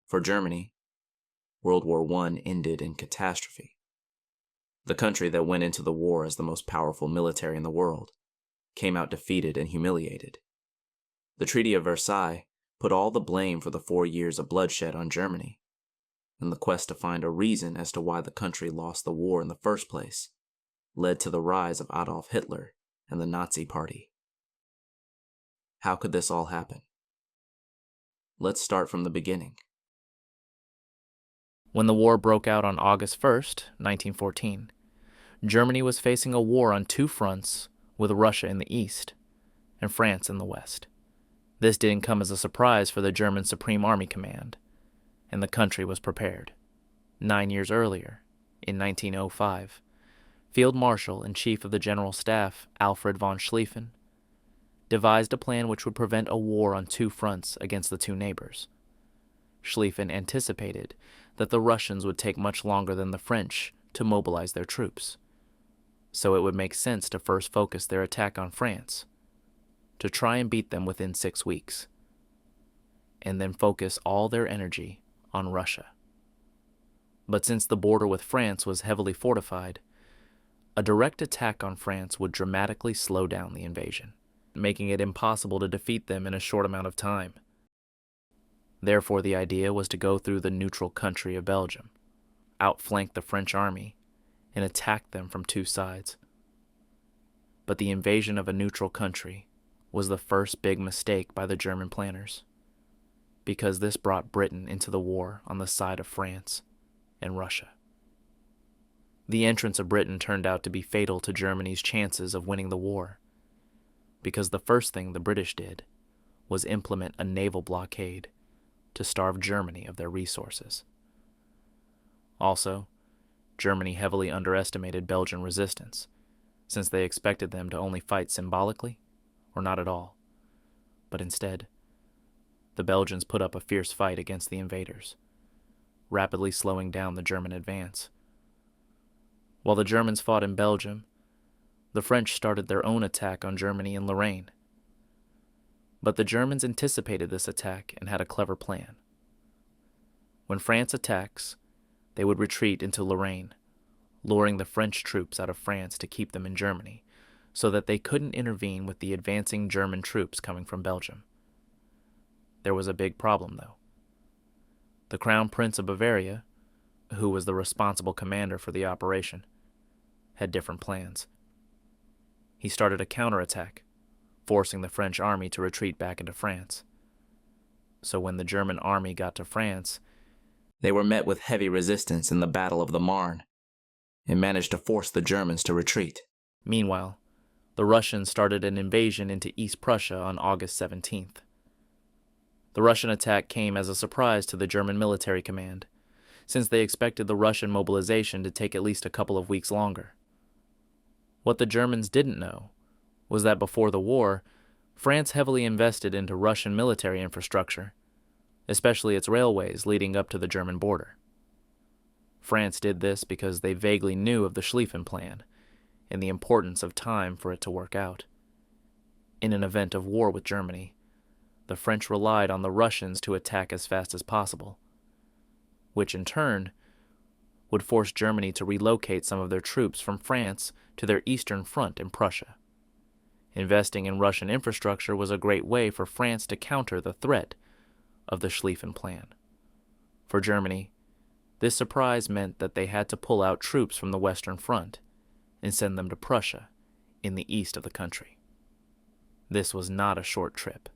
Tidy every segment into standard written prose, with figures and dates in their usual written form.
For Germany, World War I ended in catastrophe. The country that went into the war as the most powerful military in the world came out defeated and humiliated. The Treaty of Versailles put all the blame for the 4 years of bloodshed on Germany, and the quest to find a reason as to why the country lost the war in the first place led to the rise of Adolf Hitler and the Nazi Party. How could this all happen? Let's start from the beginning. When the war broke out on August 1st, 1914, Germany was facing a war on two fronts with Russia in the east and France in the west. This didn't come as a surprise for the German Supreme Army Command, and the country was prepared. 9 years earlier, in 1905, Field Marshal and Chief of the General Staff Alfred von Schlieffen devised a plan which would prevent a war on two fronts against the two neighbors. Schlieffen anticipated that the Russians would take much longer than the French to mobilize their troops, so it would make sense to first focus their attack on France, to try and beat them within 6 weeks, and then focus all their energy on Russia. But since the border with France was heavily fortified, a direct attack on France would dramatically slow down the invasion, making it impossible to defeat them in a short amount of time. Therefore, the idea was to go through the neutral country of Belgium, outflank the French army, and attack them from two sides. But the invasion of a neutral country was the first big mistake by the German planners, because this brought Britain into the war on the side of France and Russia. The entrance of Britain turned out to be fatal to Germany's chances of winning the war, because the first thing the British did was implement a naval blockade to starve Germany of their resources. Also, Germany heavily underestimated Belgian resistance, since they expected them to only fight symbolically or not at all. But instead, the Belgians put up a fierce fight against the invaders, rapidly slowing down the German advance. While the Germans fought in Belgium, the French started their own attack on Germany in Lorraine. But the Germans anticipated this attack and had a clever plan. When France attacks, they would retreat into Lorraine, luring the French troops out of France to keep them in Germany, so that they couldn't intervene with the advancing German troops coming from Belgium. There was a big problem, though. The Crown Prince of Bavaria, who was the responsible commander for the operation, had different plans. He started a counterattack, forcing the French army to retreat back into France. So when the German army got to France, they were met with heavy resistance in the Battle of the Marne, and managed to force the Germans to retreat. Meanwhile, the Russians started an invasion into East Prussia on August 17th. The Russian attack came as a surprise to the German military command, since they expected the Russian mobilization to take at least a couple of weeks longer. What the Germans didn't know was that before the war, France heavily invested into Russian military infrastructure, especially its railways leading up to the German border. France did this because they vaguely knew of the Schlieffen Plan and the importance of time for it to work out. In an event of war with Germany, the French relied on the Russians to attack as fast as possible, which in turn would force Germany to relocate some of their troops from France to their eastern front in Prussia. Investing in Russian infrastructure was a great way for France to counter the threat of the Schlieffen Plan. For Germany, this surprise meant that they had to pull out troops from the Western Front and send them to Prussia in the east of the country. This was not a short trip,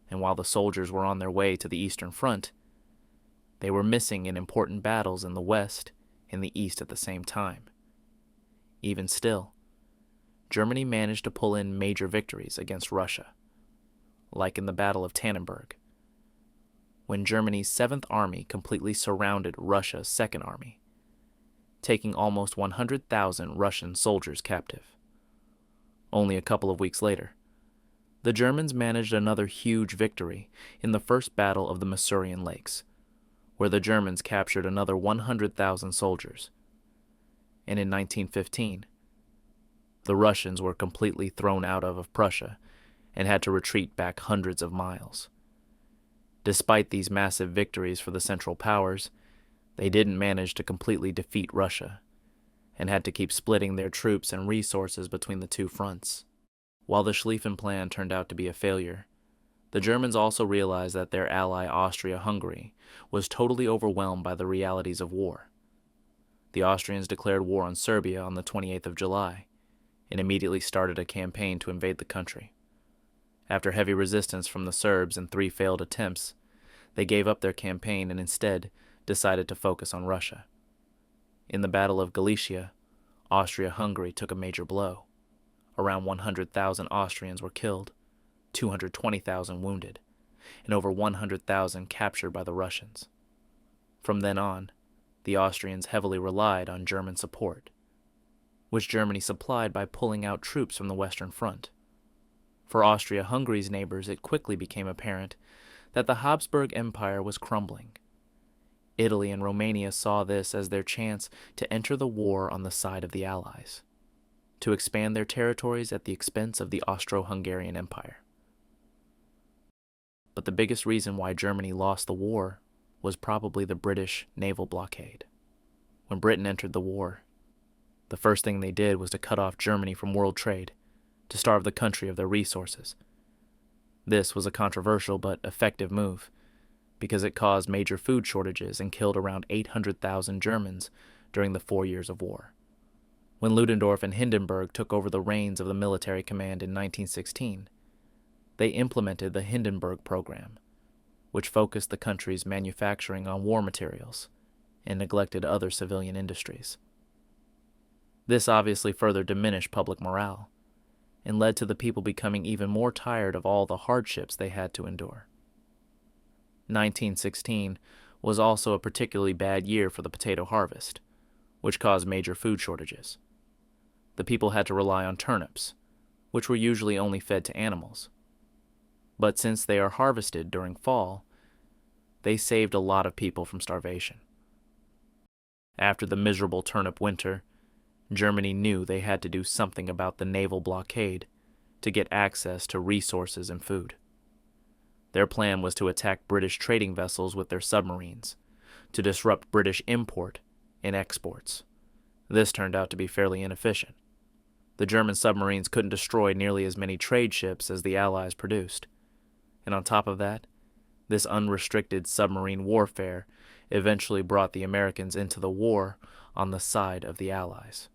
and while the soldiers were on their way to the Eastern Front, they were missing in important battles in the West and the East at the same time. Even still, Germany managed to pull in major victories against Russia, like in the Battle of Tannenberg, when Germany's 7th Army completely surrounded Russia's 2nd Army, taking almost 100,000 Russian soldiers captive. Only a couple of weeks later, the Germans managed another huge victory in the First Battle of the Masurian Lakes, where the Germans captured another 100,000 soldiers. And in 1915, the Russians were completely thrown out of Prussia and had to retreat back hundreds of miles. Despite these massive victories for the Central Powers, they didn't manage to completely defeat Russia, and had to keep splitting their troops and resources between the two fronts. While the Schlieffen Plan turned out to be a failure, the Germans also realized that their ally Austria-Hungary was totally overwhelmed by the realities of war. The Austrians declared war on Serbia on the 28th of July, and immediately started a campaign to invade the country. After heavy resistance from the Serbs and 3 failed attempts, they gave up their campaign and instead decided to focus on Russia. In the Battle of Galicia, Austria-Hungary took a major blow. Around 100,000 Austrians were killed, 220,000 wounded, and over 100,000 captured by the Russians. From then on, the Austrians heavily relied on German support, which Germany supplied by pulling out troops from the Western Front. For Austria-Hungary's neighbors, it quickly became apparent that the Habsburg Empire was crumbling. Italy and Romania saw this as their chance to enter the war on the side of the Allies, to expand their territories at the expense of the Austro-Hungarian Empire. But the biggest reason why Germany lost the war was probably the British naval blockade. When Britain entered the war, the first thing they did was to cut off Germany from world trade, to starve the country of their resources. This was a controversial but effective move, because it caused major food shortages and killed around 800,000 Germans during the 4 years of war. When Ludendorff and Hindenburg took over the reins of the military command in 1916, they implemented the Hindenburg Program, which focused the country's manufacturing on war materials and neglected other civilian industries. This obviously further diminished public morale and led to the people becoming even more tired of all the hardships they had to endure. 1916 was also a particularly bad year for the potato harvest, which caused major food shortages. The people had to rely on turnips, which were usually only fed to animals. But since they are harvested during fall, they saved a lot of people from starvation. After the miserable turnip winter, Germany knew they had to do something about the naval blockade to get access to resources and food. Their plan was to attack British trading vessels with their submarines, to disrupt British import and exports. This turned out to be fairly inefficient. The German submarines couldn't destroy nearly as many trade ships as the Allies produced. And on top of that, this unrestricted submarine warfare eventually brought the Americans into the war on the side of the Allies.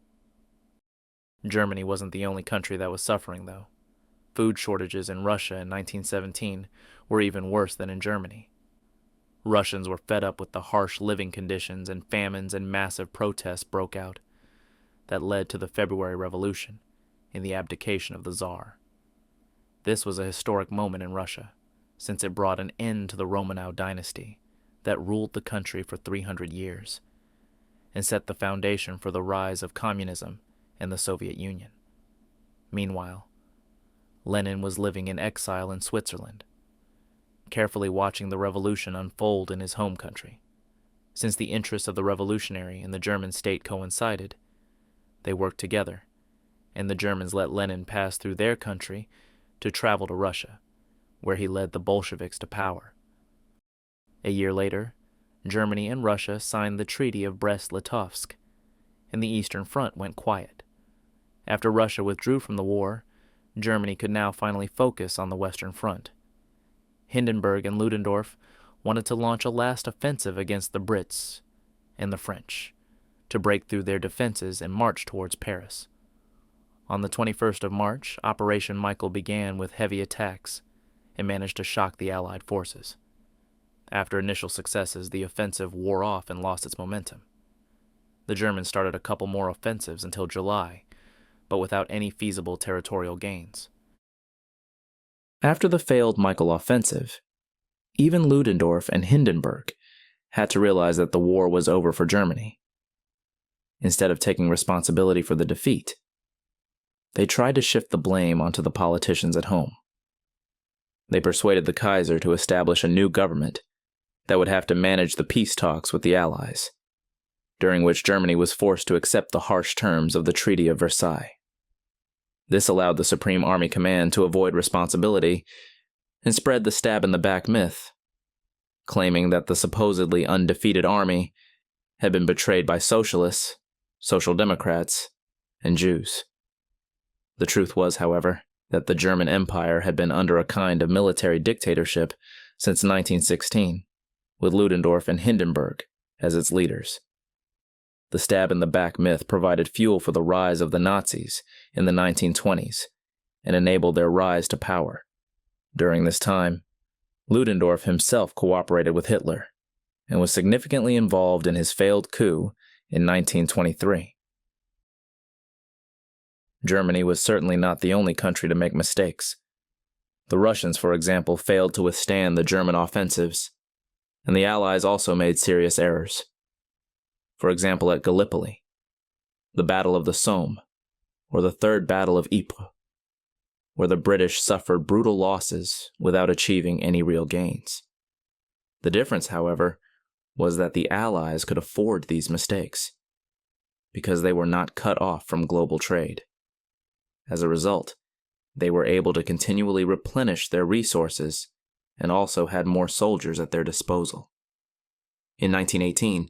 Germany wasn't the only country that was suffering, though. Food shortages in Russia in 1917 were even worse than in Germany. Russians were fed up with the harsh living conditions, and famines and massive protests broke out that led to the February Revolution and the abdication of the Tsar. This was a historic moment in Russia, since it brought an end to the Romanov dynasty that ruled the country for 300 years and set the foundation for the rise of communism and the Soviet Union. Meanwhile, Lenin was living in exile in Switzerland, carefully watching the revolution unfold in his home country. Since the interests of the revolutionary and the German state coincided, they worked together, and the Germans let Lenin pass through their country to travel to Russia, where he led the Bolsheviks to power. A year later, Germany and Russia signed the Treaty of Brest-Litovsk, and the Eastern Front went quiet. After Russia withdrew from the war, Germany could now finally focus on the Western Front. Hindenburg and Ludendorff wanted to launch a last offensive against the Brits and the French, to break through their defenses and march towards Paris. On the 21st of March, Operation Michael began with heavy attacks and managed to shock the Allied forces. After initial successes, the offensive wore off and lost its momentum. The Germans started a couple more offensives until July, but without any feasible territorial gains. After the failed Michael offensive, even Ludendorff and Hindenburg had to realize that the war was over for Germany. Instead of taking responsibility for the defeat, they tried to shift the blame onto the politicians at home. They persuaded the Kaiser to establish a new government that would have to manage the peace talks with the Allies, during which Germany was forced to accept the harsh terms of the Treaty of Versailles. This allowed the Supreme Army Command to avoid responsibility and spread the stab-in-the-back myth claiming that the supposedly undefeated army had been betrayed by socialists, social democrats, and Jews. The truth was, however, that the German Empire had been under a kind of military dictatorship since 1916, with Ludendorff and Hindenburg as its leaders. The stab-in-the-back myth provided fuel for the rise of the Nazis in the 1920s and enabled their rise to power. During this time, Ludendorff himself cooperated with Hitler and was significantly involved in his failed coup in 1923. Germany was certainly not the only country to make mistakes. The Russians, for example, failed to withstand the German offensives, and the Allies also made serious errors. For example, at Gallipoli, the Battle of the Somme, or the Third Battle of Ypres, where the British suffered brutal losses without achieving any real gains. The difference, however, was that the Allies could afford these mistakes, because they were not cut off from global trade. As a result, they were able to continually replenish their resources and also had more soldiers at their disposal. In 1918,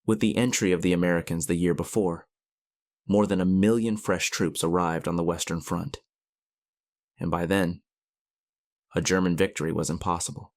with the entry of the Americans the year before, more than 1 million fresh troops arrived on the Western Front. And by then, a German victory was impossible.